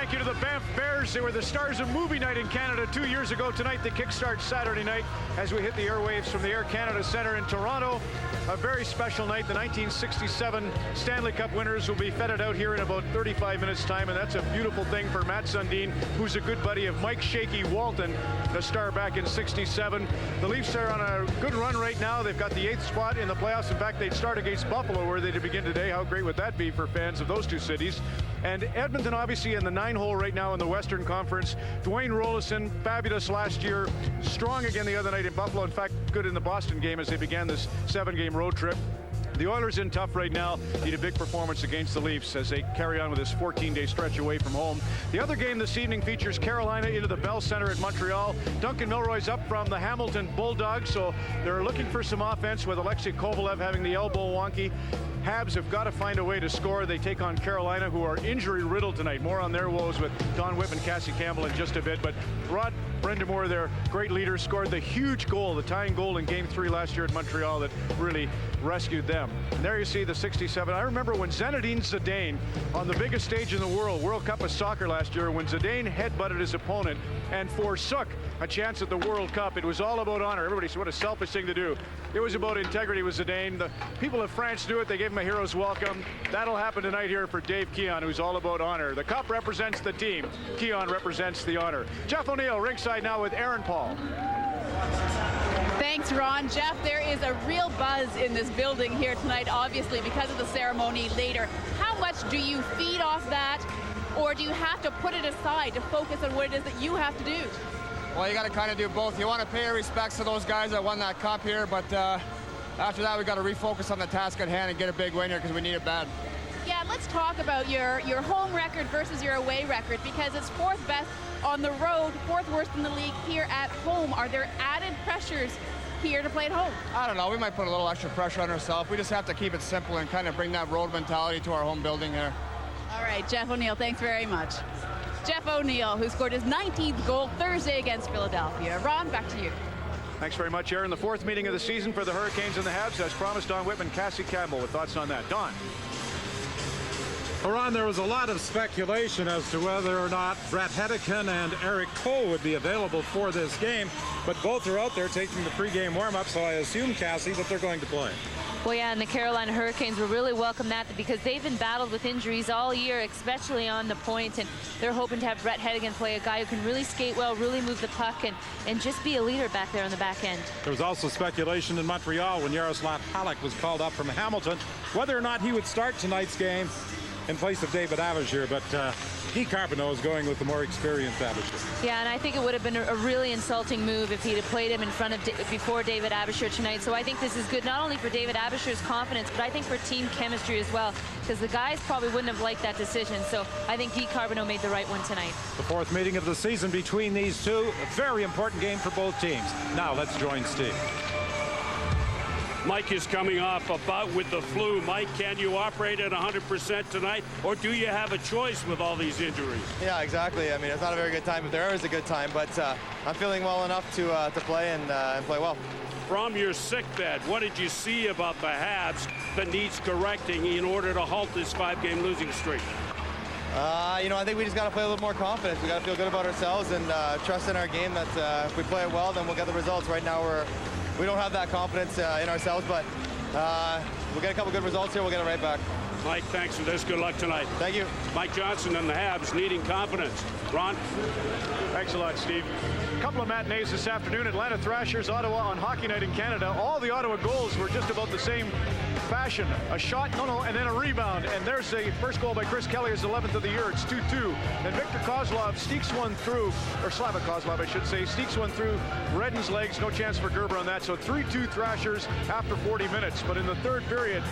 take you to the Banff Bears. They were the stars of movie night in Canada 2 years ago. Tonight, they kickstart Saturday night as we hit the airwaves from the Air Canada Centre in Toronto. A very special night. The 1967 Stanley Cup winners will be feted out here in about 35 minutes time, and that's a beautiful thing for Matt Sundin, who's a good buddy of Mike Shaky Walton, the star back in '67. The Leafs are on a good run right now. They've got the 8th spot in the playoffs. In fact, they'd start against Buffalo, where they begin today. How great would that be for fans of those two cities? And Edmonton obviously in the 9-hole right now in the Western Conference. Dwayne Rolison, fabulous last year, strong again the other night in Buffalo. In fact, good in the Boston game as they began this 7-game road trip. The Oilers in tough right now, need a big performance against the Leafs as they carry on with this 14-day stretch away from home. The other game this evening features Carolina into the Bell Center at Montreal. Duncan Milroy's up from the Hamilton Bulldogs, so they're looking for some offense with Alexei Kovalev having the elbow wonky. Habs have got to find a way to score. They take on Carolina, who are injury-riddled tonight. More on their woes with Don Whitman, Cassie Campbell in just a bit. But Rod Brind'Amour, their great leader, scored the huge goal, the tying goal in Game 3 last year at Montreal that really rescued them. And there you see the 67. I remember when Zinedine Zidane, on the biggest stage in the world, World Cup of Soccer last year, when Zidane headbutted his opponent and forsook a chance at the World Cup. It was all about honor. Everybody said, what a selfish thing to do. It was about integrity with Zidane. The people of France knew it. They gave him a hero's welcome. That'll happen tonight here for Dave Keon, who's all about honor. The cup represents the team. Keon represents the honor. Jeff O'Neill ringside now with Aaron Paul. Thanks, Ron. Jeff, there is a real buzz in this building here tonight, obviously, because of the ceremony later. How much do you feed off that, or do you have to put it aside to focus on what it is that you have to do? Well, you got to kind of do both. You want to pay your respects to those guys that won that cup here, but after that, we got to refocus on the task at hand and get a big win here because we need it bad. Yeah, let's talk about your home record versus your away record, because it's 4th best on the road, 4th worst in the league here at home. Are there added pressures here to play at home? I don't know. We might put a little extra pressure on ourselves. We just have to keep it simple and kind of bring that road mentality to our home building here. All right, Jeff O'Neill, thanks very much. Jeff O'Neill, who scored his 19th goal Thursday against Philadelphia. Ron, back to you. Thanks very much, Aaron. The 4th meeting of the season for the Hurricanes and the Habs. As promised, Don Whitman, Cassie Campbell with thoughts on that. Don. Well, Ron, there was a lot of speculation as to whether or not Brett Hedican and Eric Cole would be available for this game, but both are out there taking the pregame warm-up, so I assume, Cassie, that they're going to play. Well, yeah, and the Carolina Hurricanes will really welcome that because they've been battled with injuries all year, especially on the point, and they're hoping to have Brett Hedican play, a guy who can really skate well, really move the puck, and just be a leader back there on the back end. There was also speculation in Montreal when Yaroslav Halak was called up from Hamilton, whether or not he would start tonight's game in place of David Abishur, but Guy Carboneau is going with the more experienced Abishur. Yeah, and I think it would have been a really insulting move if he'd have played him in front of before David Abishur tonight. So I think this is good not only for David Abishur's confidence, but I think for team chemistry as well, because the guys probably wouldn't have liked that decision. So I think Guy Carboneau made the right one tonight. The 4th meeting of the season between these two, a very important game for both teams. Now let's join Steve. Mike is coming off a bout with the flu. Mike, can you operate at 100% tonight, or do you have a choice with all these injuries? Yeah, exactly. I mean, it's not a very good time, but there is a good time. But I'm feeling well enough to play and play well. From your sick bed, what did you see about the Habs that needs correcting in order to halt this 5-game losing streak? You know, I think we just got to play a little more confidence. We got to feel good about ourselves and trust in our game that if we play it well, then we'll get the results. Right now, we don't have that confidence in ourselves, but we'll get a couple good results here. We'll get it right back. Mike, thanks for this. Good luck tonight. Thank you. Mike Johnson and the Habs needing confidence. Ron? Thanks a lot, Steve. A couple of matinees this afternoon. Atlanta Thrashers, Ottawa on Hockey Night in Canada. All the Ottawa goals were just about the same fashion. A shot, and then a rebound. And there's the first goal by Chris Kelly, his 11th of the year. It's 2-2. And Victor Kozlov sneaks one through, or Slava Kozlov, I should say, sneaks one through Redden's legs. No chance for Gerber on that. So 3-2 Thrashers after 40 minutes. But in the 3rd period,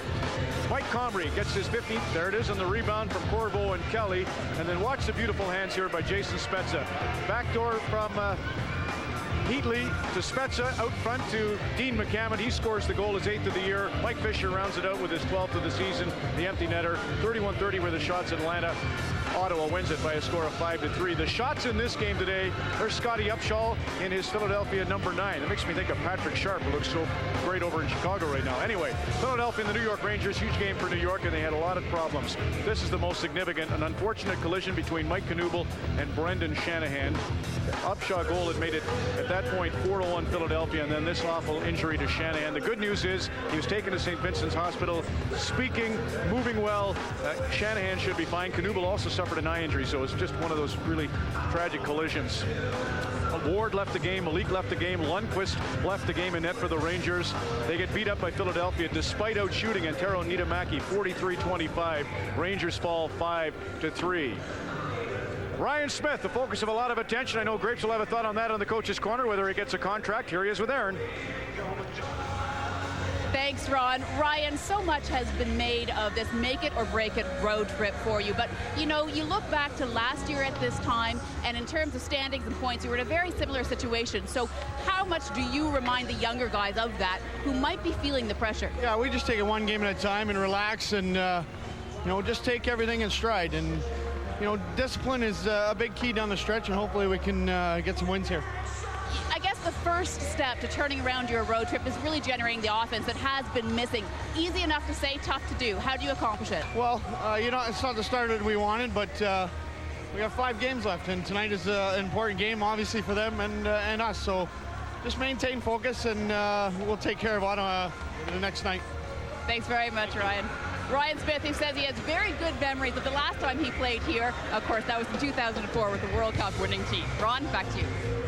Mike Comrie gets his 15th. There it is on the rebound from Corvo and Kelly. And then watch the beautiful hands here by Jason Spezza. Backdoor from Heatley to Spezza, out front to Dean McCammon. He scores the goal, his 8th of the year. Mike Fisher rounds it out with his 12th of the season. The empty netter. 31-30 were the shots in Atlanta. Ottawa wins it by a score of 5-3. The shots in this game today, there's Scotty Upshaw in his Philadelphia number 9. It makes me think of Patrick Sharp, who looks so great over in Chicago right now. Anyway, Philadelphia and the New York Rangers, huge game for New York, and they had a lot of problems. This is the most significant, an unfortunate collision between Mike Knuble and Brendan Shanahan. Upshaw goal had made it at that point 4-1 Philadelphia, and then this awful injury to Shanahan. The good news is he was taken to St. Vincent's Hospital, speaking, moving well. Shanahan should be fine. Knuble also suffered an eye injury, so it's just one of those really tragic collisions. Ward left the game, Malik left the game, Lundqvist left the game in net for the Rangers. They get beat up by Philadelphia despite out shooting Antero Niittymaki 43-25. Rangers fall 5-3. Ryan Smith, the focus of a lot of attention. I know Grapes will have a thought on that on the coach's corner, whether he gets a contract. Here he is with Aaron. Thanks, Ron. Ryan, so much has been made of this make it or break it road trip for you. But, you know, you look back to last year at this time, and in terms of standings and points, you were in a very similar situation. So how much do you remind the younger guys of that who might be feeling the pressure? Yeah, we just take it one game at a time and relax and, you know, just take everything in stride. And, you know, discipline is a big key down the stretch, and hopefully we can get some wins here. I guess the first step to turning around your road trip is really generating the offense that has been missing. Easy enough to say, tough to do. How do you accomplish it? Well, you know, it's not the start that we wanted, but we have 5 games left, and tonight is an important game, obviously, for them and us. So just maintain focus, and we'll take care of Ottawa the next night. Thanks very much, Ryan. Ryan Smith, who says he has very good memories of the last time he played here. Of course, that was in 2004 with the World Cup winning team. Ron, back to you.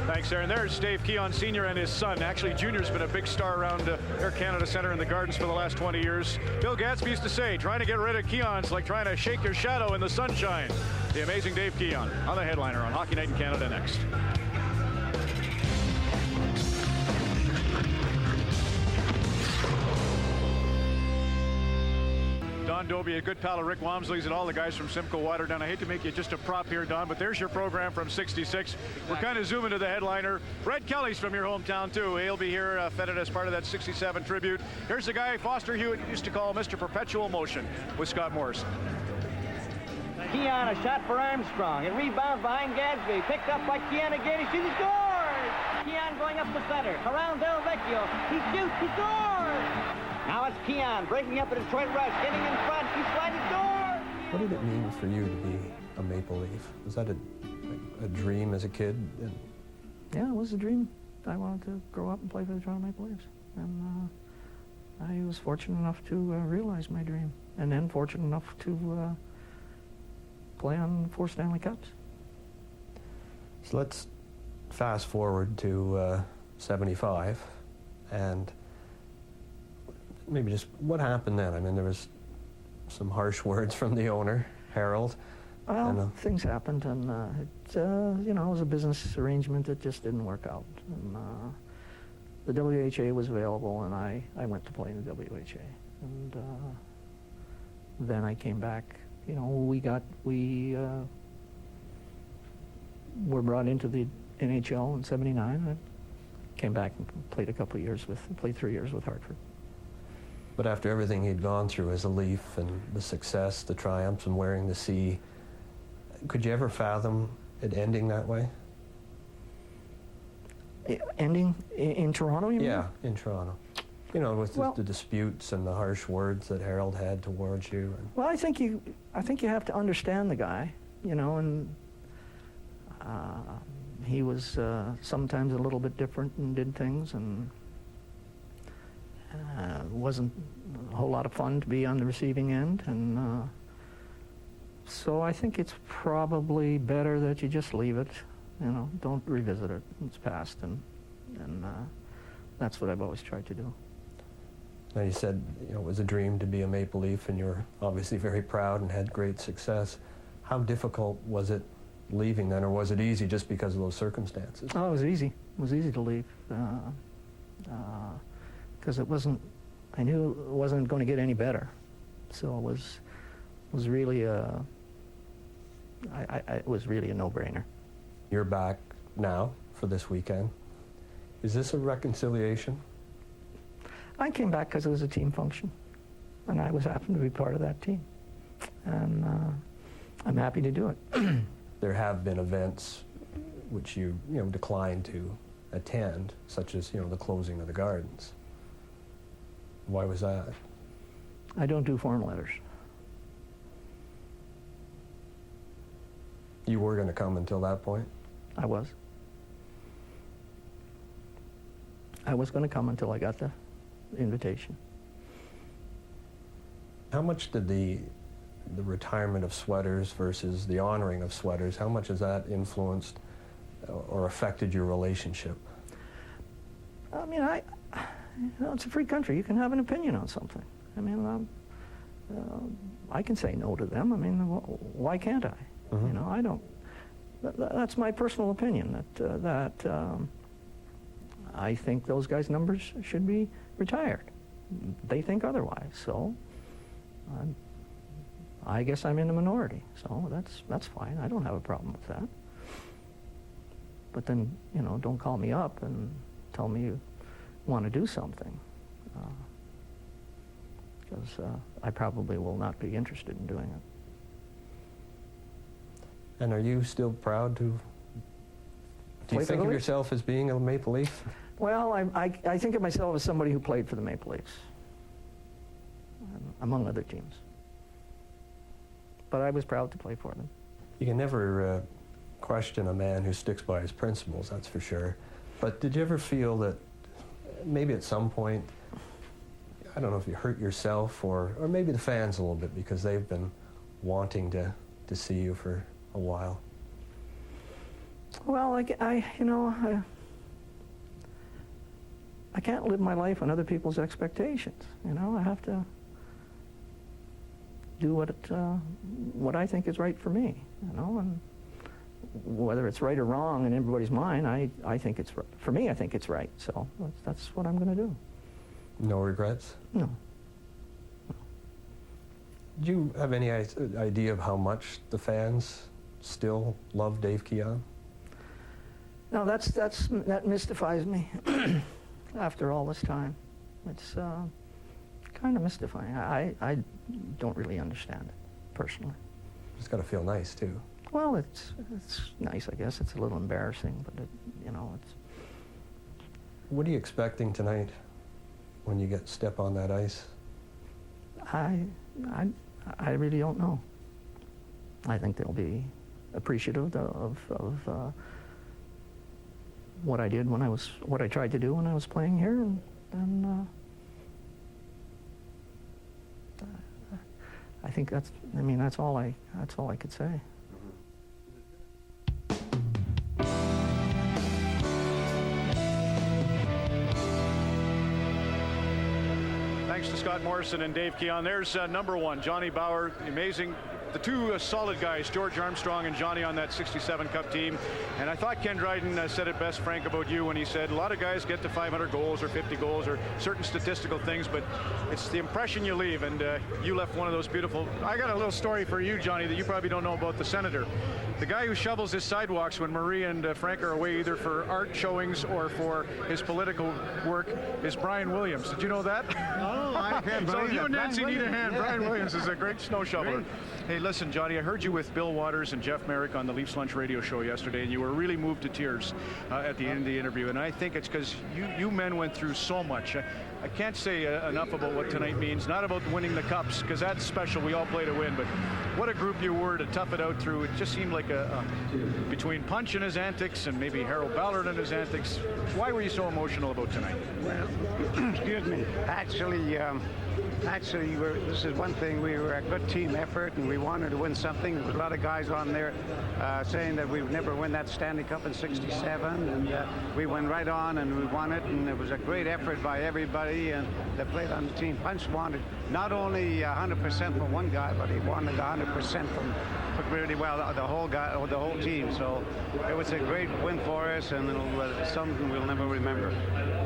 Thanks, Aaron. There's Dave Keon Sr. and his son. Actually, Junior's been a big star around Air Canada Centre in the Gardens for the last 20 years. Bill Gadsby used to say, trying to get rid of Keon's like trying to shake your shadow in the sunshine. The amazing Dave Keon on the headliner on Hockey Night in Canada next. Don Dobie, a good pal of Rick Wamsley's and all the guys from Simcoe Waterdown. I hate to make you just a prop here, Don, but there's your program from 66. We're kind of zooming to the headliner. Brett Kelly's from your hometown, too. He'll be here feted as part of that 67 tribute. Here's the guy Foster Hewitt used to call Mr. Perpetual Motion with Scott Morrison. Keon, a shot for Armstrong. It rebounds behind Gadsby. Picked up by Keon again. He shoots, he scores! Keon going up the center. Around Del Vecchio. He shoots, he scores! Now it's Keon breaking up a Detroit rush, getting in front. He slides, he scores! What did it mean for you to be a Maple Leaf? Was that a dream as a kid? Yeah, it was a dream. I wanted to grow up and play for the Toronto Maple Leafs. And I was fortunate enough to realize my dream. And then fortunate enough to play on 4 Stanley Cups. So let's fast forward to 75 and maybe just what happened then? I mean, there was some harsh words from the owner, Harold. Well, things happened, and you know, it was a business arrangement that just didn't work out. And the WHA was available, and I went to play in the WHA. And then I came back. You know, we were brought into the NHL in '79. I came back and played 3 years with Hartford. But after everything he'd gone through as a Leaf and the success, the triumphs, and wearing the C, could you ever fathom it ending that way? Ending in Toronto, you mean? Yeah, in Toronto. You know, with the disputes and the harsh words that Harold had towards you. Well, I think you have to understand the guy, you know, and he was sometimes a little bit different and did things, and wasn't a whole lot of fun to be on the receiving end, and so I think it's probably better that you just leave it, you know, don't revisit it. It's past, and that's what I've always tried to do. Now you said, you know, it was a dream to be a Maple Leaf, and you're obviously very proud and had great success. How difficult was it leaving then, or was it easy just because of those circumstances? Oh, it was easy. It was easy to leave. Because I knew it wasn't going to get any better. So it was really it was really a no-brainer. You're back now for this weekend. Is this a reconciliation? I came back because it was a team function, and I happened to be part of that team. And I'm happy to do it. There have been events which you declined to attend, such as the closing of the gardens. Why was that? I don't do foreign letters. You were going to come until that point? I was. I was going to come until I got the invitation. How much did the retirement of sweaters versus the honoring of sweaters, how much has that influenced or affected your relationship? I mean, it's a free country. You can have an opinion on something. I mean, I can say no to them. I mean, why can't I? Mm-hmm. I don't. That's my personal opinion. That I think those guys' numbers should be retired. They think otherwise. So, I guess I'm in the minority. So that's fine. I don't have a problem with that. But then, don't call me up and tell me you want to do something, because I probably will not be interested in doing it. And are you still proud to? Do you think of yourself as being a Maple Leaf? Well, I think of myself as somebody who played for the Maple Leafs, among other teams. But I was proud to play for them. You can never question a man who sticks by his principles, that's for sure. But did you ever feel that maybe at some point, I don't know if you hurt yourself or maybe the fans a little bit because they've been wanting to see you for a while? Well, I can't live my life on other people's expectations. I have to do what I think is right for me. And whether it's right or wrong in everybody's mind, I think it's right. For me, I think it's right. So that's what I'm going to do. No regrets? No. Do you have any idea of how much the fans still love Dave Keon? No, that mystifies me. After all this time, it's kind of mystifying. I don't really understand it personally. It's got to feel nice too. Well, it's nice, I guess. It's a little embarrassing, but it's. What are you expecting tonight when you step on that ice? I really don't know. I think they'll be appreciative of what I did what I tried to do when I was playing here, and I think that's all I could say. Thanks to Scott Morrison and Dave Keon. There's number one, Johnny Bower, amazing. The two solid guys, George Armstrong and Johnny, on that 67 Cup team. And I thought Ken Dryden said it best, Frank, about you when he said a lot of guys get to 500 goals or 50 goals or certain statistical things, but it's the impression you leave, and you left one of those beautiful. I got a little story for you, Johnny, that you probably don't know about the Senator. The guy who shovels his sidewalks when Marie and Frank are away, either for art showings or for his political work, is Brian Williams. Did you know that? Oh, I can't So believe you it. and Nancy Brian need a Williams. hand. Yeah. Brian Williams is a great snow shoveler. Great. Hey, listen, Johnny, I heard you with Bill Waters and Jeff Merrick on the Leafs Lunch radio show yesterday, and you were really moved to tears at the end of the interview. And I think it's because you men went through so much. I can't say enough about what tonight means. Not about winning the cups, because that's special. We all play to win. But what a group you were to tough it out through. It just seemed like between Punch and his antics and maybe Harold Ballard and his antics. Why were you so emotional about tonight? Well, excuse me. Actually, this is one thing. We were a good team effort, and we wanted to win something. There was a lot of guys on there saying that we would never win that Stanley Cup in '67, and we went right on and we won it. And it was a great effort by everybody and that played on the team. Punch wanted not only 100% from one guy, but he wanted 100% from really well the whole team. So it was a great win for us, and it's something we'll never remember.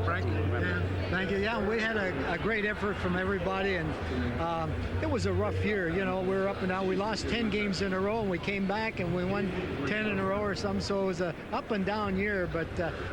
Frank? Yeah, thank you. Yeah, we had a great effort from everybody. everybody. And it was a rough year. You know, we were up and down. We lost 10 games in a row, and we came back and we won 10 in a row or something. So it was a up and down year. But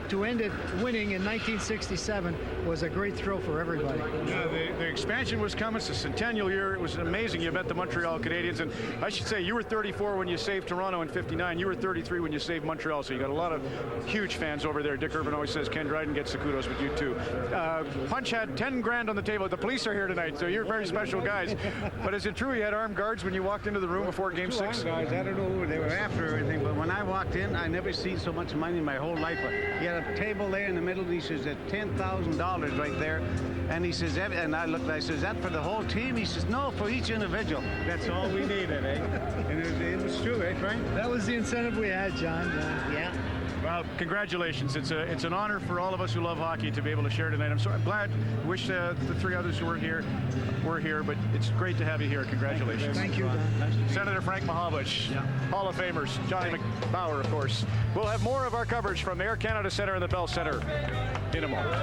to end it winning in 1967 was a great thrill for everybody. Yeah, the expansion was coming. It's a centennial year. It was amazing. You met the Montreal Canadiens, and I should say you were 34 when you saved Toronto in '59. You were 33 when you saved Montreal. So you got a lot of huge fans over there. Dick Irvin always says Ken Dryden gets the kudos with you too. Punch had 10 grand on the table. The police are here tonight, so you're very special guys. But is it true you had armed guards when you walked into the room before Game 6? Guys, I don't know who they were after or anything, but when I walked in, I never seen so much money in my whole life. He had a table there in the middle, and he says, at $10,000 right there. And he says, and I looked, I says, is that for the whole team? He says, no, for each individual. That's all we needed, eh? And it was true, eh, Frank? That was the incentive we had, John. Yeah. Well, congratulations. It's an honor for all of us who love hockey to be able to share tonight. I'm glad. Wish the three others who were here, but it's great to have you here. Congratulations. Thank you, Don. Senator Frank Mahovlich, Hall of Famers, Johnny McBauer, of course. We'll have more of our coverage from the Air Canada Centre and the Bell Centre in a moment.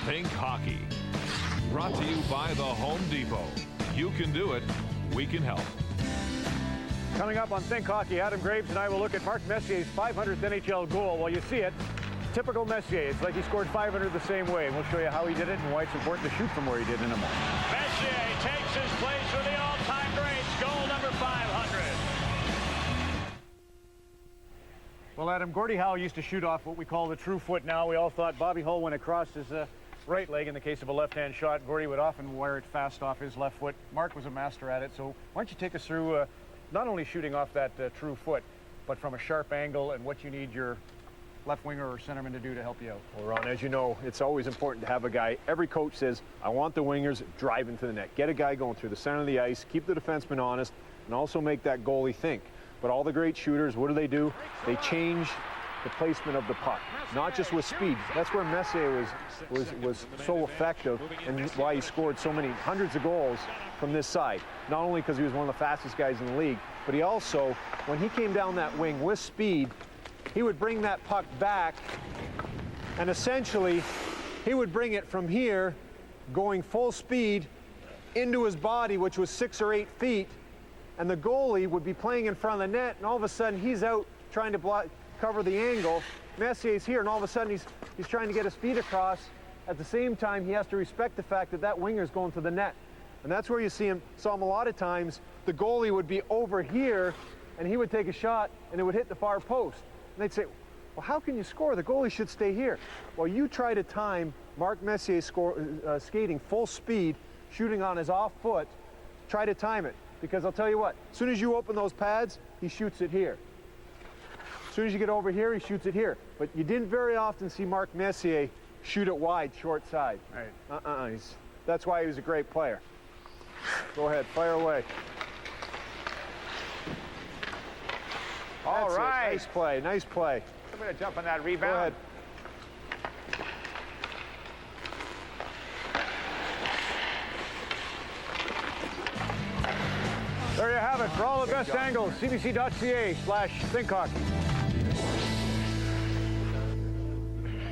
Think Hockey. Brought to you by the Home Depot. You can do it. We can help. Coming up on Think Hockey, Adam Graves and I will look at Mark Messier's 500th NHL goal. Well, you see it. Typical Messier. It's like he scored 500 the same way. And we'll show you how he did it and why it's important to shoot from where he did in a moment. Messier takes his place for the all-time greats. Goal number 500. Well, Adam, Gordie Howe used to shoot off what we call the true foot now. We all thought Bobby Hull went across his right leg in the case of a left-hand shot. Gordie would often wire it fast off his left foot. Mark was a master at it. So why don't you take us through not only shooting off that true foot, but from a sharp angle and what you need your left winger or centerman to do to help you out. Well, Ron, as you know, it's always important to have a guy. Every coach says, I want the wingers driving to the net. Get a guy going through the center of the ice, keep the defenseman honest, and also make that goalie think. But all the great shooters, what do? They change the placement of the puck, not just with speed. That's where Messier was so effective and why he scored so many hundreds of goals from this side. Not only because he was one of the fastest guys in the league, but he also, when he came down that wing with speed, he would bring that puck back, and essentially he would bring it from here, going full speed into his body, which was 6 or 8 feet, and the goalie would be playing in front of the net, and all of a sudden he's out trying to cover the angle. Messier's here, and all of a sudden he's trying to get his feet across. At the same time, he has to respect the fact that that winger's going to the net. And that's where you saw him a lot of times. The goalie would be over here, and he would take a shot, and it would hit the far post. And they'd say, well, how can you score? The goalie should stay here. Well, you try to time Mark Messier skating full speed, shooting on his off foot. Try to time it, because I'll tell you what, as soon as you open those pads, he shoots it here. As soon as you get over here, he shoots it here. But you didn't very often see Mark Messier shoot it wide, short side. Right. That's why he was a great player. Go ahead, fire away. All right. Nice play, nice play. I'm going to jump on that rebound. Go ahead. There you have it. For all the best angles, cbc.ca/thinkhockey.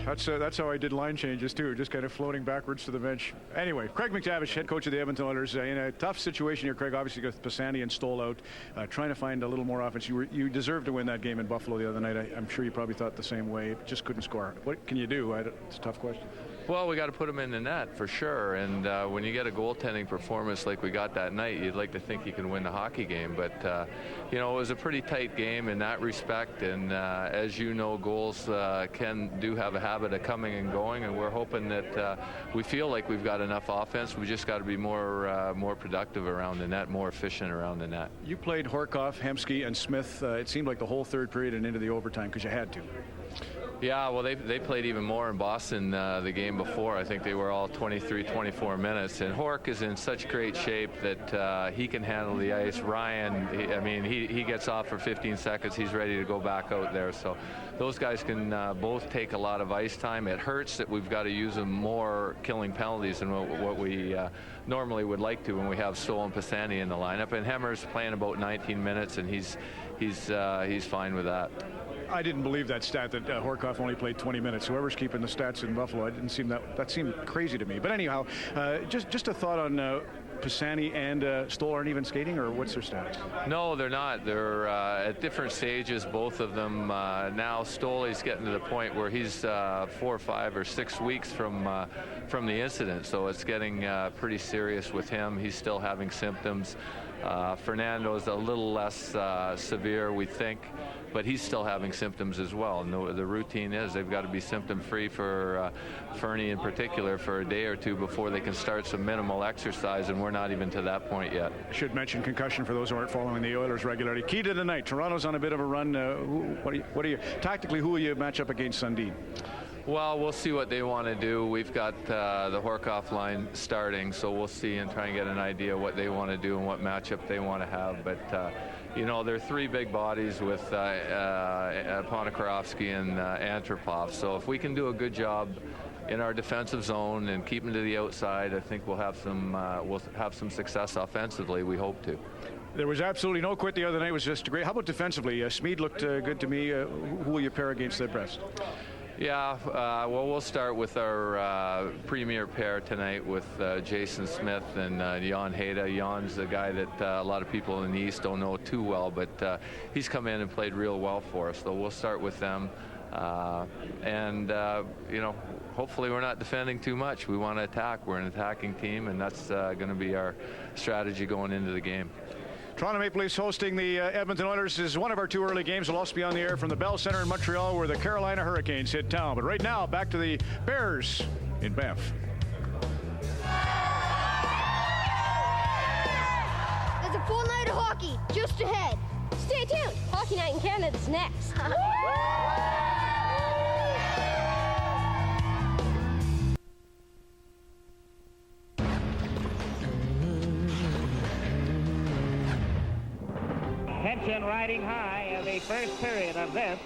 That's how I did line changes too, just kind of floating backwards to the bench. Anyway, Craig McTavish, head coach of the Edmonton Oilers, in a tough situation here. Craig, obviously with Pisani and Stoll out, trying to find a little more offense. You deserved to win that game in Buffalo the other night. I'm sure you probably thought the same way. Just couldn't score. What can you do? It's a tough question. Well, we got to put him in the net for sure. And when you get a goaltending performance like we got that night, you'd like to think you can win the hockey game. But you know, it was a pretty tight game in that respect. And as you know, goals do have a habit of coming and going. And we're hoping that we feel like we've got enough offense. We just got to be more productive around the net, more efficient around the net. You played Horkoff, Hemsky, and Smith. It seemed like the whole third period and into the overtime because you had to. Yeah, well, they played even more in Boston the game before. I think they were all 23, 24 minutes. And Hork is in such great shape that he can handle the ice. Ryan, he gets off for 15 seconds. He's ready to go back out there. So those guys can both take a lot of ice time. It hurts that we've got to use them more killing penalties than what we normally would like to when we have Stoll and Pisani in the lineup. And Hemmer's playing about 19 minutes, and he's fine with that. I didn't believe that stat that Horkoff only played 20 minutes. Whoever's keeping the stats in Buffalo, that seemed crazy to me. But anyhow, just a thought on Pisani and Stoll aren't even skating, or what's their stats? No, they're not. They're at different stages, both of them. Now Stoley's getting to the point where he's 4 or 5 or 6 weeks from the incident, so it's getting pretty serious with him. He's still having symptoms. Fernando's a little less severe, we think, but he's still having symptoms as well. And the routine is they've got to be symptom-free for Fernie in particular for a day or two before they can start some minimal exercise, and we're not even to that point yet. I should mention concussion for those who aren't following the Oilers regularly. Key to the night, Toronto's on a bit of a run. What are you tactically, who will you match up against Sundin? Well, we'll see what they want to do. We've got the Horkoff line starting, so we'll see and try and get an idea what they want to do and what matchup they want to have. But, they're 3 big bodies with Ponikarovsky and Antropov. So if we can do a good job in our defensive zone and keep them to the outside, I think we'll have some success offensively. We hope to. There was absolutely no quit the other night. It was just great. How about defensively? Smead looked good to me. Who will you pair against the Brest? Yeah, well, we'll start with our premier pair tonight with Jason Smith and Jan Heda. Jan's the guy that a lot of people in the East don't know too well, but he's come in and played real well for us. So we'll start with them. Hopefully we're not defending too much. We want to attack. We're an attacking team, and that's going to be our strategy going into the game. Toronto Maple Leafs hosting the Edmonton Oilers is one of our 2 early games. We'll also be on the air from the Bell Center in Montreal, where the Carolina Hurricanes hit town. But right now, back to the Bears in Banff. There's a full night of hockey just ahead. Stay tuned. Hockey Night in Canada's next. Tension riding high in the first period of this,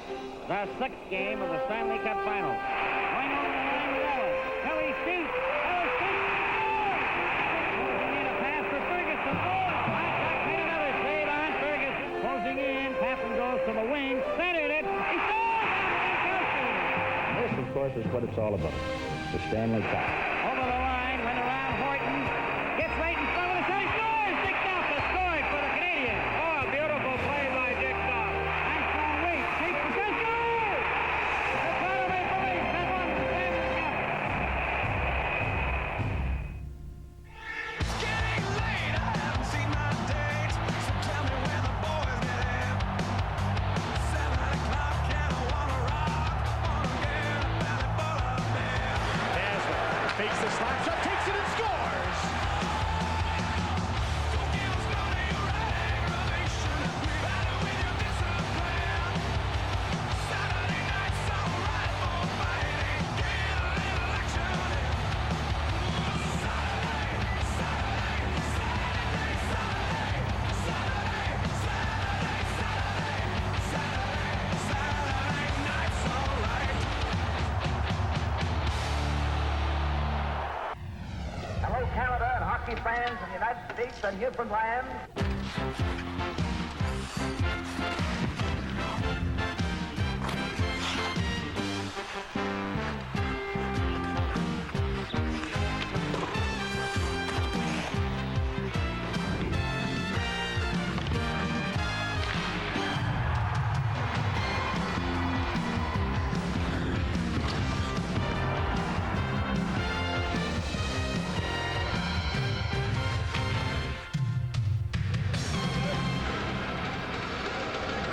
the 6th game of the Stanley Cup Final. Going on the line with Ellis. Ellis shoots. Ellis shoots. Closing in a pass for Ferguson. Blacklock made another save on Ferguson. Closing in. Pappen goes to the wing. Centered it. He scores! This, of course, is what it's all about. The Stanley Cup. Over the line, went around Horton. Gets right in front of the shot. He scores! Dick Dawson scored for the Canadians. Oh, beautiful play by Dick Dawson. Armstrong waits. Takes the shot. Scores! The Toronto Maple Leafs have won the Stanley Cup. It's getting late. I haven't seen my date. So tell me where the boys get at. 7 o'clock and I wanna rock. Wanna get a belly full of beer. Dazzler fakes the slap shot, takes it and scores. Don't give us none of your aggravation. We battle with your discipline. Saturday night's alright for fighting. Get a little action in. Saturday night's alright. Hello, Canada and hockey fans in the United States and Newfoundland.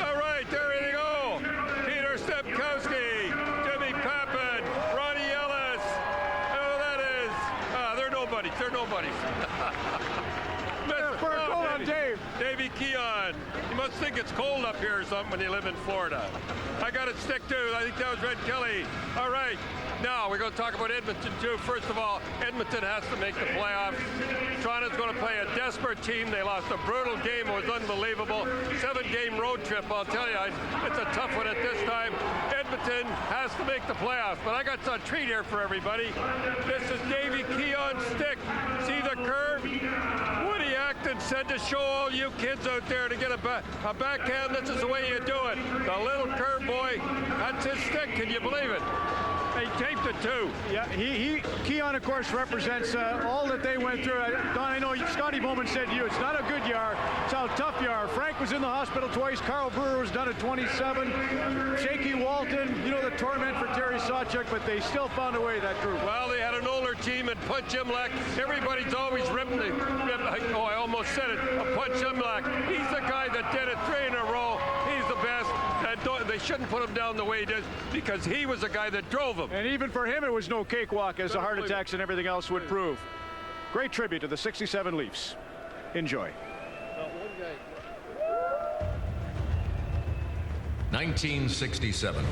All right, there they go. Peter Stepkowski, Jimmy Pappen, Ronnie Ellis. Oh, that is. They're nobodies. They're nobodies. Hold on, Dave. Davey Keon. You must think it's cold up here or something when you live in Florida. I got it stick too. I think that was Red Kelly. All right. Now we're going to talk about Edmonton too. First of all, Edmonton has to make the playoffs. Toronto's going to play a desperate team. They lost a brutal game. It was unbelievable. 7-game road trip. I'll tell you, it's a tough one at this time. Edmonton has to make the playoffs. But I got a treat here for everybody. This is Davey Keon's stick. See the curve? Woody Acton said to show all you kids out there to get a backhand, this is the way you do it. The little curve boy, that's his stick. Can you believe it? He taped it too. Yeah, Keon, of course, represents all that they went through. Don, I know Scotty Bowman said to you, it's not a good you are, it's how tough you are. Frank was in the hospital twice. Carl Brewer was done at 27. Shaky Walton, you know the torment for Terry Sawchuk, but they still found a way, that group. Well, they had an older team, and Punch Imlach, everybody's always ripping I almost said it, Punch Imlach. He's the guy that did it 3 in a row. He's the best. And they shouldn't put him down the way he did, because he was the guy that drove him. And even for him, it was no cakewalk, as the heart attacks and everything else would prove. Great tribute to the 67 Leafs. Enjoy. 1967.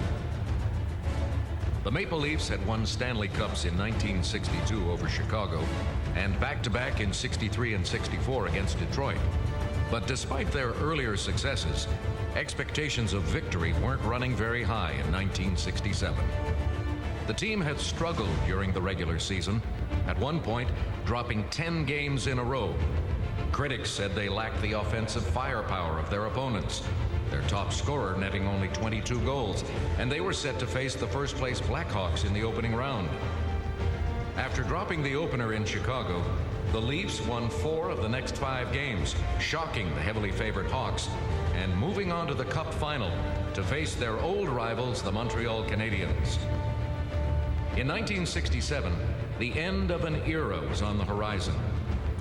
The Maple Leafs had won Stanley Cups in 1962 over Chicago and back-to-back in 63 and 64 against Detroit. But despite their earlier successes, expectations of victory weren't running very high in 1967. The team had struggled during the regular season, at one point dropping 10 games in a row. Critics said they lacked the offensive firepower of their opponents, their top scorer netting only 22 goals, and they were set to face the first-place Blackhawks in the opening round. After dropping the opener in Chicago, the Leafs won 4 of the next 5 games, shocking the heavily favored Hawks, and moving on to the Cup final to face their old rivals, the Montreal Canadiens. In 1967, the end of an era was on the horizon.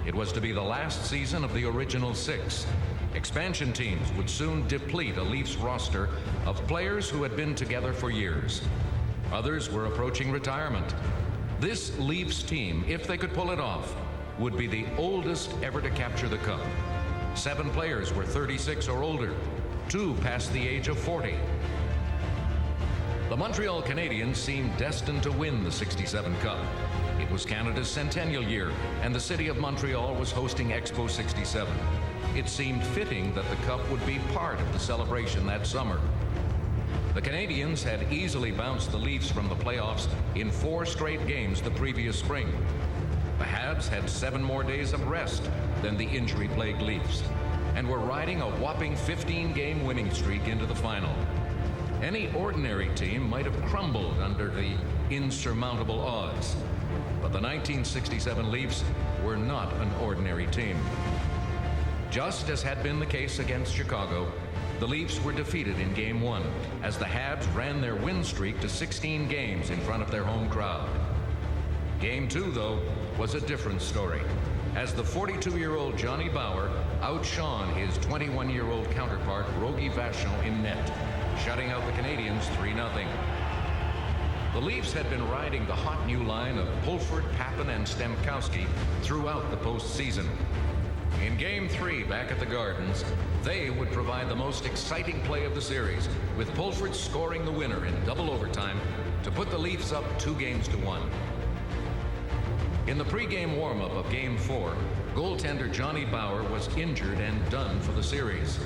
It was to be the last season of the original 6. Expansion teams would soon deplete a Leafs roster of players who had been together for years. Others were approaching retirement. This Leafs team, if they could pull it off, would be the oldest ever to capture the Cup. 7 players were 36 or older, 2 past the age of 40. The Montreal Canadiens seemed destined to win the 67 Cup. It was Canada's centennial year, and the city of Montreal was hosting Expo 67. It seemed fitting that the Cup would be part of the celebration that summer. The Canadiens had easily bounced the Leafs from the playoffs in 4 straight games the previous spring. The Habs had 7 more days of rest than the injury-plagued Leafs, and were riding a whopping 15-game winning streak into the final. Any ordinary team might have crumbled under the insurmountable odds, but the 1967 Leafs were not an ordinary team. Just as had been the case against Chicago, the Leafs were defeated in Game 1 as the Habs ran their win streak to 16 games in front of their home crowd. Game 2, though, was a different story, as the 42-year-old Johnny Bower outshone his 21-year-old counterpart Rogie Vachon in net, shutting out the Canadiens 3-0. The Leafs had been riding the hot new line of Pulford, Pappen, and Stemkowski throughout the postseason. In Game 3 back at the Gardens, they would provide the most exciting play of the series, with Pulford scoring the winner in double overtime to put the Leafs up 2-1. In the pregame warm-up of Game 4, goaltender Johnny Bower was injured and done for the series.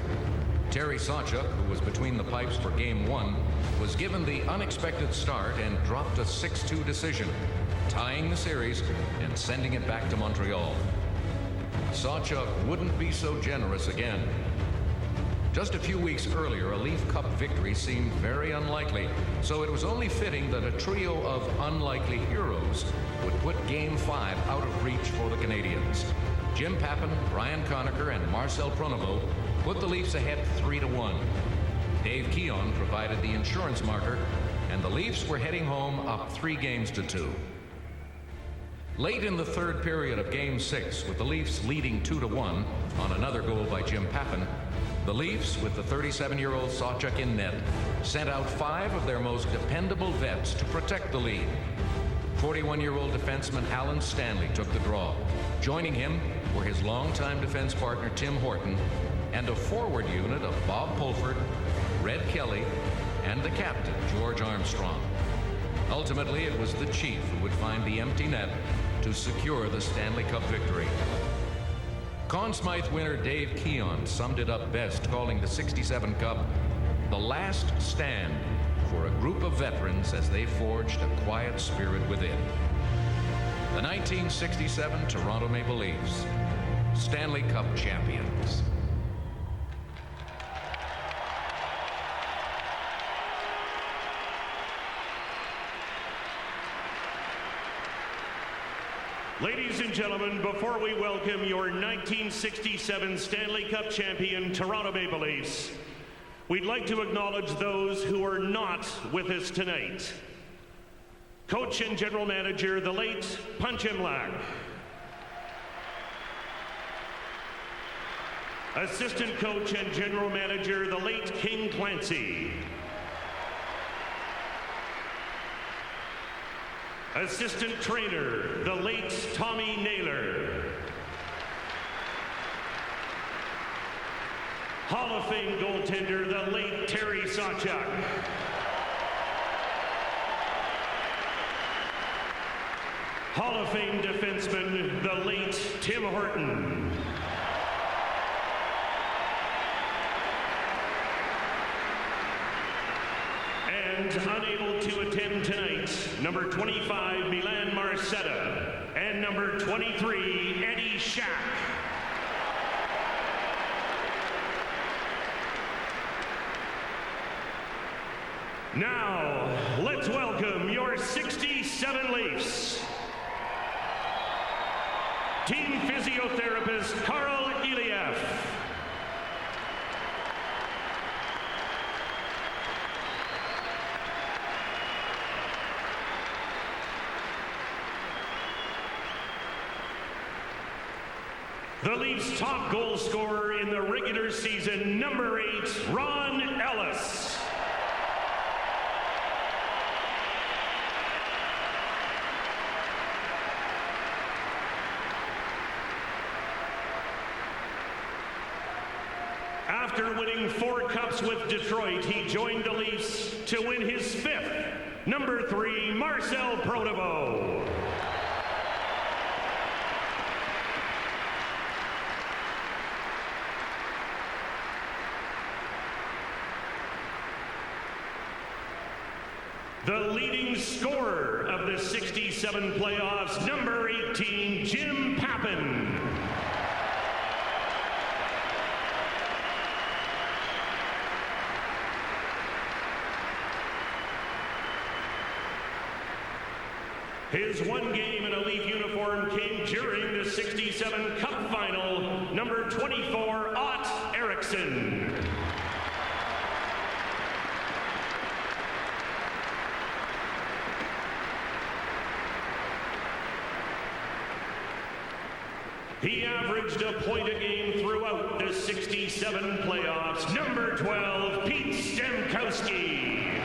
Terry Sawchuk, who was between the pipes for Game 1, was given the unexpected start and dropped a 6-2 decision, tying the series and sending it back to Montreal. Sawchuk wouldn't be so generous again. Just a few weeks earlier, a Leaf Cup victory seemed very unlikely, so it was only fitting that a trio of unlikely heroes would put Game 5 out of reach for the Canadiens. Jim Pappen, Brian Conacher, and Marcel Pronovost put the Leafs ahead 3-1. Dave Keon provided the insurance marker, and the Leafs were heading home up 3-2. Late in the third period of Game 6, with the Leafs leading 2-1 on another goal by Jim Pappen, the Leafs, with the 37-year-old Sawchuk in net, sent out 5 of their most dependable vets to protect the lead. 41-year-old defenseman Alan Stanley took the draw. Joining him were his longtime defense partner Tim Horton and a forward unit of Bob Pulford, Red Kelly, and the captain, George Armstrong. Ultimately, it was the chief who would find the empty net to secure the Stanley Cup victory. Conn Smythe winner Dave Keon summed it up best, calling the '67 Cup the last stand for a group of veterans as they forged a quiet spirit within. The 1967 Toronto Maple Leafs, Stanley Cup champions. Ladies and gentlemen, before we welcome your 1967 Stanley Cup champion Toronto Maple Leafs, we'd like to acknowledge those who are not with us tonight. Coach and General Manager, the late Punch Imlach. Assistant Coach and General Manager, the late King Clancy. Assistant Trainer, the late Tommy Naylor. Hall of Fame goaltender, the late Terry Sawchuk. Hall of Fame defenseman, the late Tim Horton. And unable to attend tonight, number 25, Milan Marcetta, and number 23, Eddie Shack. Now, let's welcome your 67 Leafs. Team physiotherapist, Carl Iliev. The Leafs' top goal scorer in the regular season, number 8, Ron Ellis. After winning 4 cups with Detroit, he joined the Leafs to win his 5th, number 3, Marcel Prodevo. The leading scorer of the 67 playoffs, number 18, Jim Pappen. His one game in a Leaf uniform came during the 67 Cup final, number 24, Ott Eriksson. He averaged a point a game throughout the 67 playoffs. Number 12, Pete Stemkowski.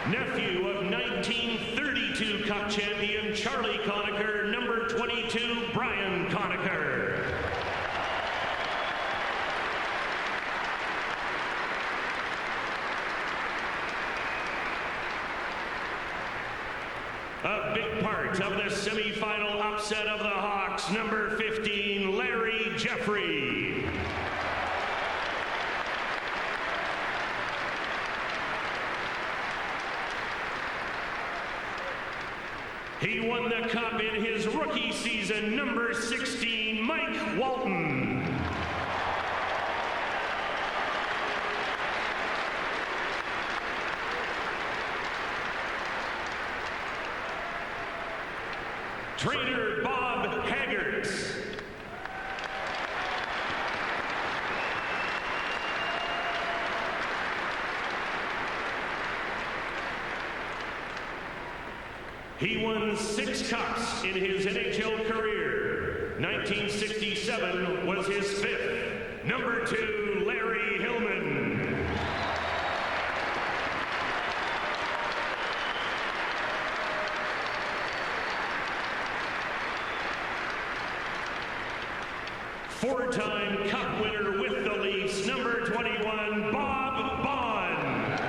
Nephew of 1932 Cup champion Charlie Conacher, number 22, Brian Conacher. A big part of the semifinal upset of the Hawks, number 15, Larry Jeffrey. He won the cup in his rookie season, number 16, Mike Walton. Trainer Bob Haggart. He won 6 cups in his NHL career. 1967 was his 5th. Number 2, Larry Hillman. Four-time Cup winner with the Leafs, number 21, Bob Bond.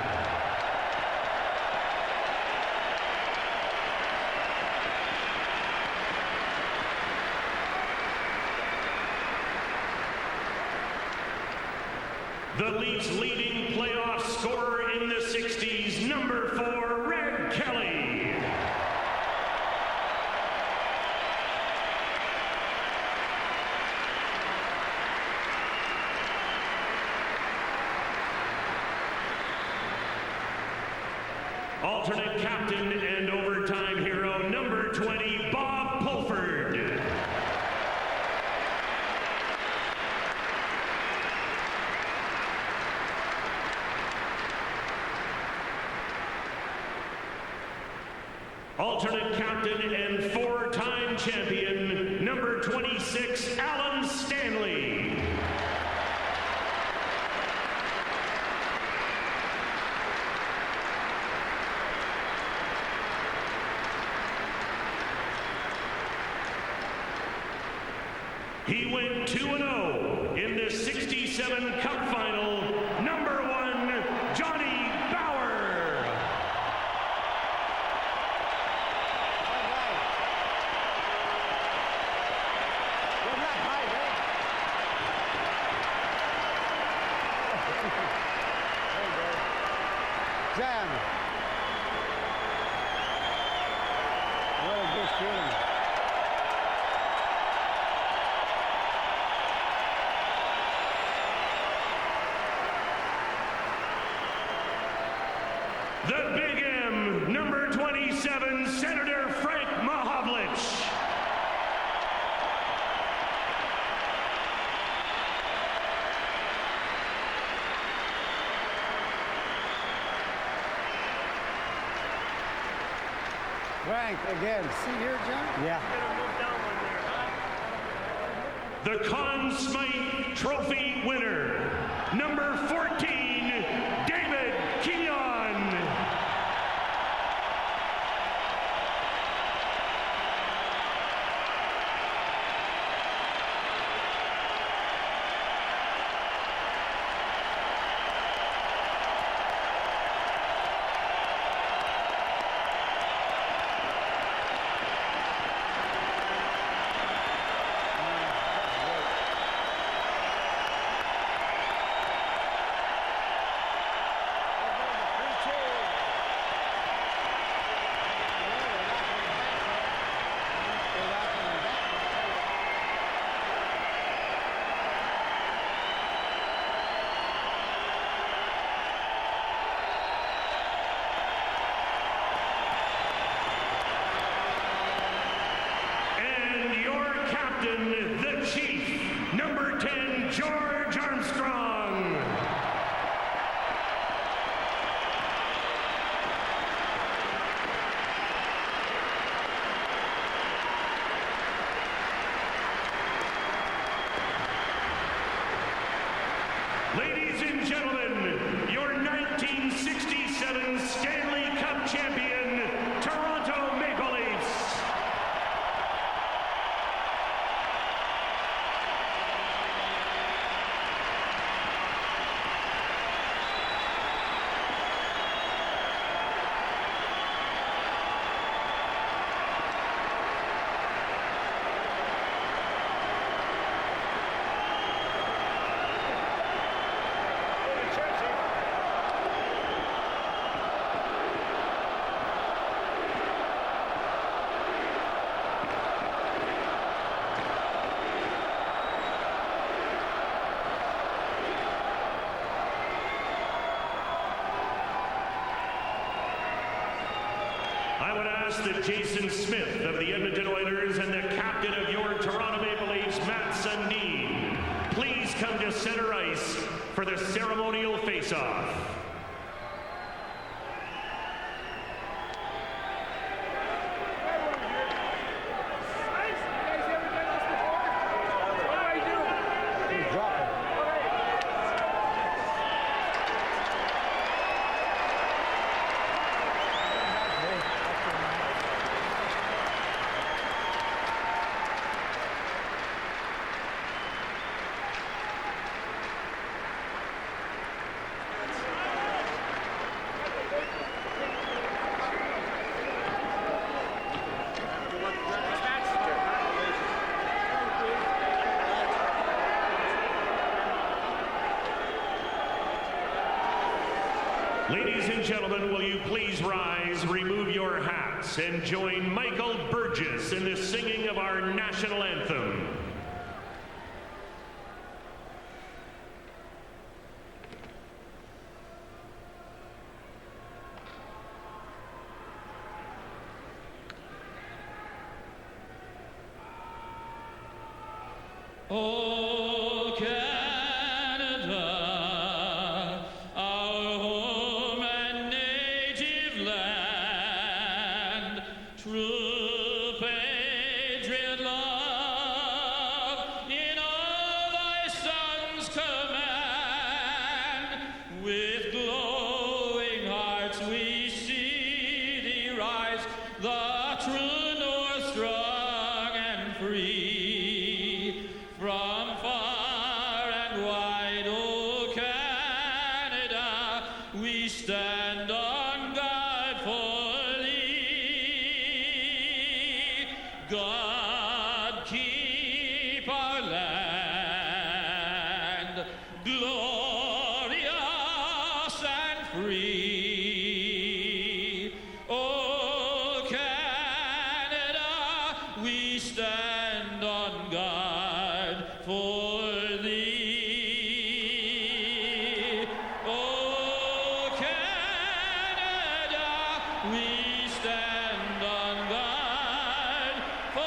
The Leafs' leading playoff scorer in the 60s, number 4, Red Kelly. Alternate captain and overtime hero, number 20, Bob Pulford. Alternate captain and four-time champion, number 26, Alan Stanley. He went 2-0 in the 67 Cup Final, number 1, Johnny Bauer. Jam. What a good feeling. The Big M, number 27, Senator Frank Mahovlich. Frank, again. See here, John? Yeah. The Conn Smythe Trophy winner, number 14, David Keon. The Chief, number 10, George Armstrong. Ladies and gentlemen, your 1967 Stanley Cup champion, Toronto Maple Leafs. I would ask that Jason Smith of the Edmonton Oilers and the captain of your Toronto Maple Leafs, Matt Sundin, please come to center ice for the ceremonial face-off. Ladies and gentlemen, will you please rise, remove your hats, and join Michael Burgess in the singing of our national anthem. Oh, Canada, our home and native land, true patriot love in all thy sons command. With glowing hearts we see thee rise, the true north strong and free. From far and wide, oh Canada, we stand on guard for thee. God keep our land glorious and free. Oh Canada, we stand on guard for thee. Oh Canada, we stand on guard for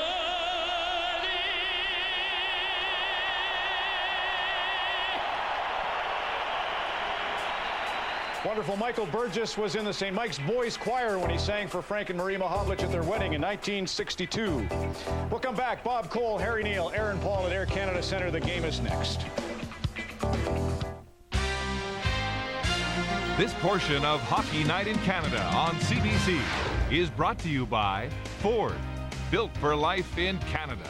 Wonderful. Michael Burgess was in the St. Mike's Boys Choir when he sang for Frank and Marie Mahovlich at their wedding in 1962. We'll come back. Bob Cole, Harry Neal, Aaron Paul at Air Canada Centre. The game is next. This portion of Hockey Night in Canada on CBC is brought to you by Ford, built for life in Canada.